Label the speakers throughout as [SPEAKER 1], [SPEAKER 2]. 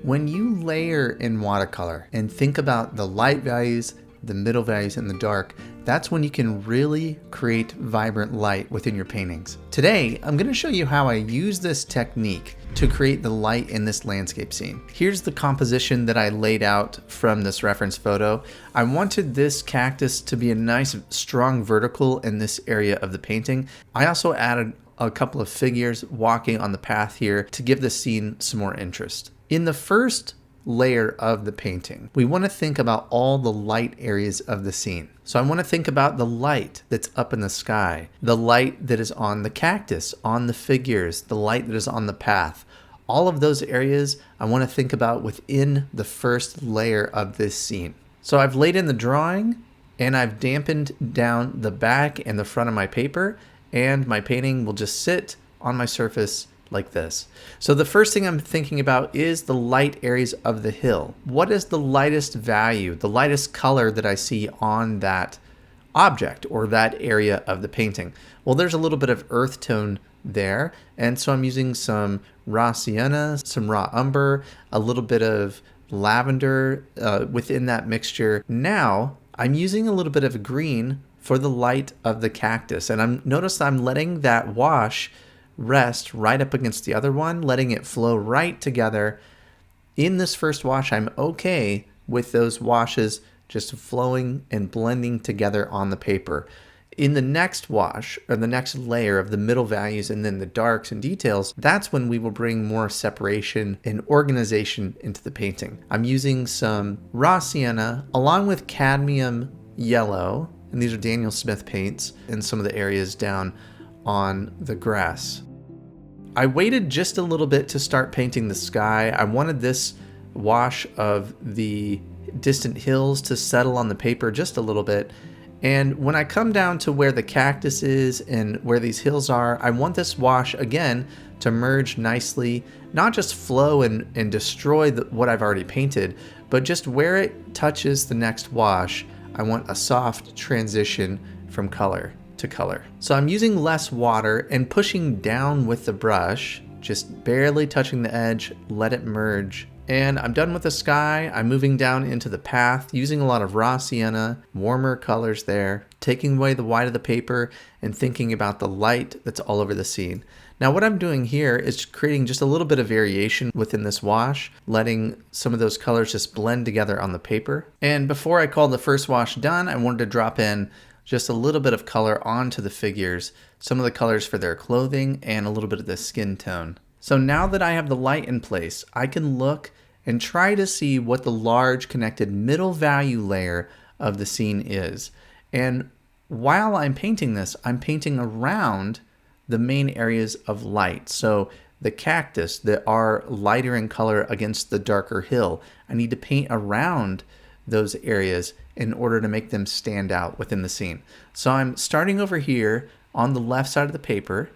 [SPEAKER 1] When you layer in watercolor and think about the light values, the middle values, and the dark, that's when you can really create vibrant light within your paintings. Today, I'm going to show you how I use this technique to create the light in this landscape scene. Here's the composition that I laid out from this reference photo. I wanted this cactus to be a nice, strong vertical in this area of the painting. I also added a couple of figures walking on the path here to give the scene some more interest. In the first layer of the painting, we want to think about all the light areas of the scene. So I want to think about the light that's up in the sky, the light that is on the cactus, on the figures, the light that is on the path. All of those areas I want to think about within the first layer of this scene. So I've laid in the drawing and I've dampened down the back and the front of my paper, and my painting will just sit on my surface like this. So the first thing I'm thinking about is the light areas of the hill. What is the lightest value, the lightest color that I see on that object or that area of the painting? Well, there's a little bit of earth tone there, and so I'm using some raw sienna, some raw umber, a little bit of lavender within that mixture. Now I'm using a little bit of green for the light of the cactus, and notice I'm letting that wash rest right up against the other one, letting it flow right together. In this first wash, I'm okay with those washes just flowing and blending together on the paper. In the next wash, or the next layer of the middle values and then the darks and details, that's when we will bring more separation and organization into the painting. I'm using some raw sienna along with cadmium yellow, and these are Daniel Smith paints, in some of the areas down on the grass. I waited just a little bit to start painting the sky. I wanted this wash of the distant hills to settle on the paper just a little bit. And when I come down to where the cactus is and where these hills are, I want this wash again to merge nicely, not just flow and destroy what I've already painted, but just where it touches the next wash, I want a soft transition from color to color. So I'm using less water and pushing down with the brush, just barely touching the edge, let it merge. And I'm done with the sky. I'm moving down into the path, using a lot of raw sienna, warmer colors there, taking away the white of the paper and thinking about the light that's all over the scene. Now what I'm doing here is creating just a little bit of variation within this wash, letting some of those colors just blend together on the paper. And before I call the first wash done, I wanted to drop in just a little bit of color onto the figures, some of the colors for their clothing and a little bit of the skin tone. So now that I have the light in place, I can look and try to see what the large connected middle value layer of the scene is. And while I'm painting this, I'm painting around the main areas of light. So the cactus that are lighter in color against the darker hill, I need to paint around those areas in order to make them stand out within the scene. So I'm starting over here on the left side of the paper,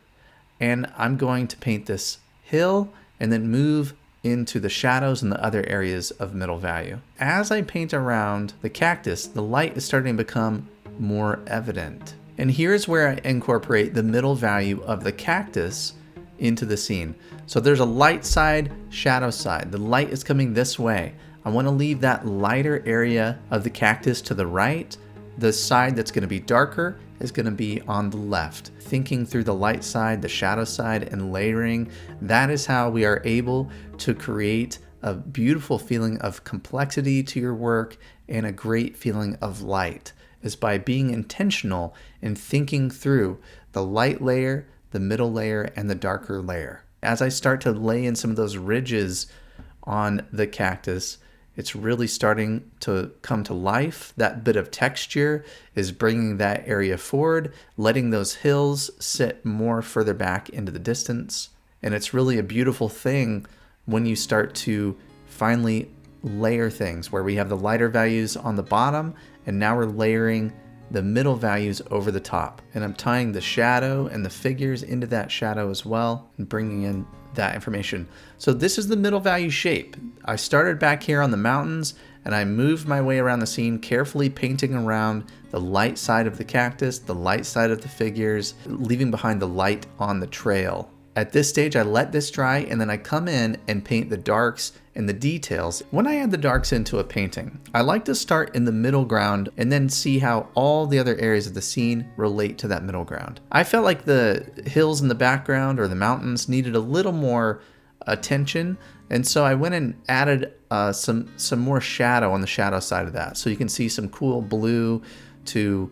[SPEAKER 1] and I'm going to paint this hill and then move into the shadows and the other areas of middle value. As I paint around the cactus, the light is starting to become more evident. And here's where I incorporate the middle value of the cactus into the scene. So there's a light side, shadow side. The light is coming this way. I want to leave that lighter area of the cactus to the right. The side that's going to be darker is going to be on the left. Thinking through the light side, the shadow side, and layering, that is how we are able to create a beautiful feeling of complexity to your work and a great feeling of light, is by being intentional and thinking through the light layer, the middle layer, and the darker layer. As I start to lay in some of those ridges on the cactus, it's really starting to come to life. That bit of texture is bringing that area forward, letting those hills sit more further back into the distance. And it's really a beautiful thing when you start to finally layer things, where we have the lighter values on the bottom, and now we're layering the middle values over the top. And I'm tying the shadow and the figures into that shadow as well, and bringing in that information. So this is the middle value shape. I started back here on the mountains, and I moved my way around the scene, carefully painting around the light side of the cactus, the light side of the figures, leaving behind the light on the trail. At this stage, I let this dry and then I come in and paint the darks and the details. When I add the darks into a painting, I like to start in the middle ground and then see how all the other areas of the scene relate to that middle ground. I felt like the hills in the background or the mountains needed a little more attention, and so I went and added some more shadow on the shadow side of that. So you can see some cool blue to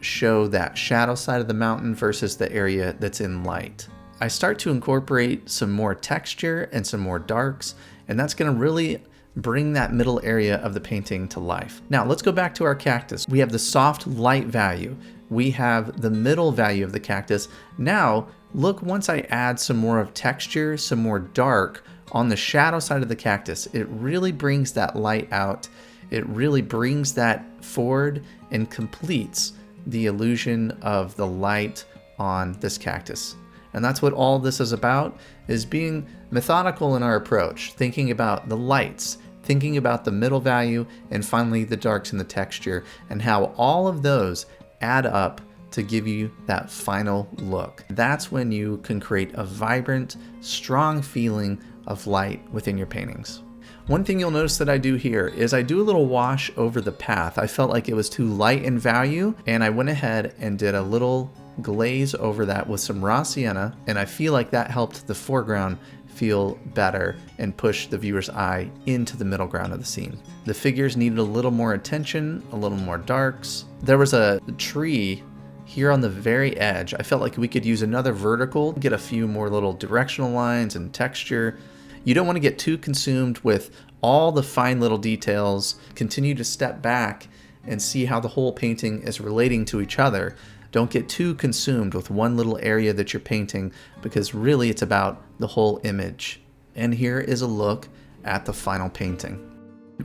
[SPEAKER 1] show that shadow side of the mountain versus the area that's in light. I start to incorporate some more texture and some more darks, and that's going to really bring that middle area of the painting to life. Now let's go back to our cactus. We have the soft light value. We have the middle value of the cactus. Now look, once I add some more of texture, some more dark on the shadow side of the cactus, it really brings that light out. It really brings that forward and completes the illusion of the light on this cactus. And that's what all this is about, is being methodical in our approach, thinking about the lights, thinking about the middle value, and finally the darks and the texture, and how all of those add up to give you that final look. That's when you can create a vibrant, strong feeling of light within your paintings. One thing you'll notice that I do here is I do a little wash over the path. I felt like it was too light in value, and I went ahead and did a little glaze over that with some raw sienna, and I feel like that helped the foreground feel better and push the viewer's eye into the middle ground of the scene. The figures needed a little more attention, a little more darks. There was a tree here on the very edge. I felt like we could use another vertical, get a few more little directional lines and texture. You don't want to get too consumed with all the fine little details. Continue to step back and see how the whole painting is relating to each other. Don't get too consumed with one little area that you're painting, because really it's about the whole image. And here is a look at the final painting.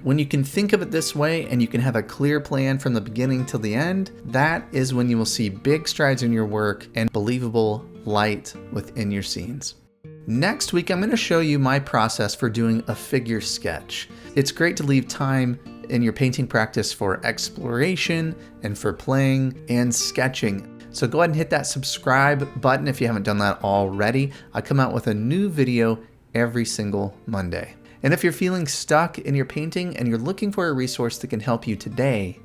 [SPEAKER 1] When you can think of it this way and you can have a clear plan from the beginning till the end, that is when you will see big strides in your work and believable light within your scenes. Next week, I'm going to show you my process for doing a figure sketch. It's great to leave time in your painting practice for exploration and for playing and sketching. So go ahead and hit that subscribe button if you haven't done that already. I come out with a new video every single Monday. And if you're feeling stuck in your painting and you're looking for a resource that can help you today,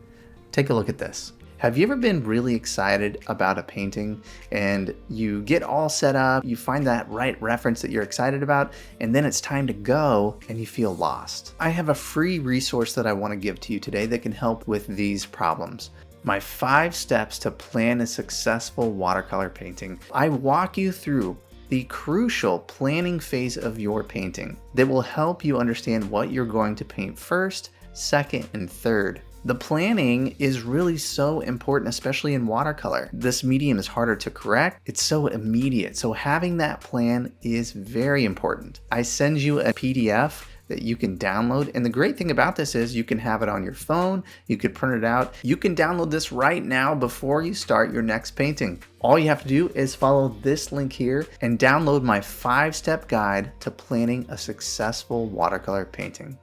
[SPEAKER 1] take a look at this. Have you ever been really excited about a painting and you get all set up, you find that right reference that you're excited about, and then it's time to go and you feel lost? I have a free resource that I want to give to you today that can help with these problems. My 5 steps to plan a successful watercolor painting. I walk you through the crucial planning phase of your painting that will help you understand what you're going to paint first, second, and third. The planning is really so important, especially in watercolor. This medium is harder to correct. It's so immediate. So having that plan is very important. I send you a PDF that you can download. And the great thing about this is you can have it on your phone. You could print it out. You can download this right now before you start your next painting. All you have to do is follow this link here and download my 5-step guide to planning a successful watercolor painting.